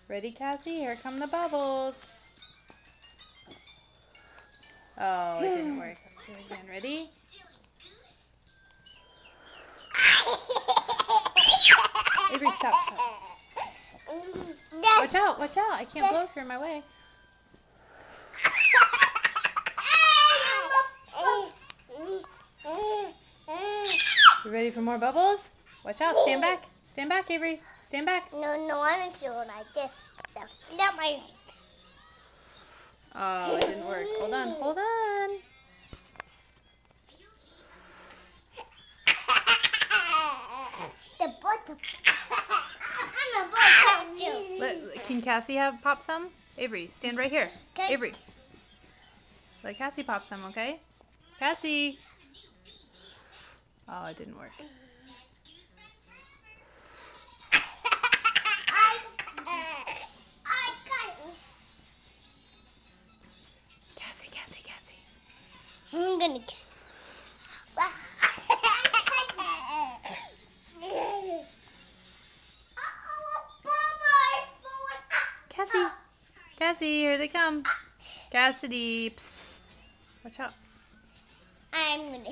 Ready, Cassie? Here come the bubbles. Oh, it didn't work. Let's do it again. Ready? Avery, stop. Watch out, watch out. I can't blow if you're in my way. You ready for more bubbles? Watch out. Stand back. Stand back, Avery. Stand back. No, I'm going to do it like this. Flip my hand. Oh, it didn't work. Hold on, hold on. The bottom. I'm a bottom too. Can Cassie pop some? Avery, stand right here. Okay. Avery. Let Cassie pop some, okay? Cassie. Oh, it didn't work. I got it. Cassie. I'm gonna get Cassie, here they come. Cassidy. Psst, psst. Watch out. I'm gonna.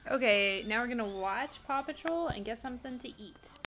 Okay, now we're gonna watch Paw Patrol and get something to eat.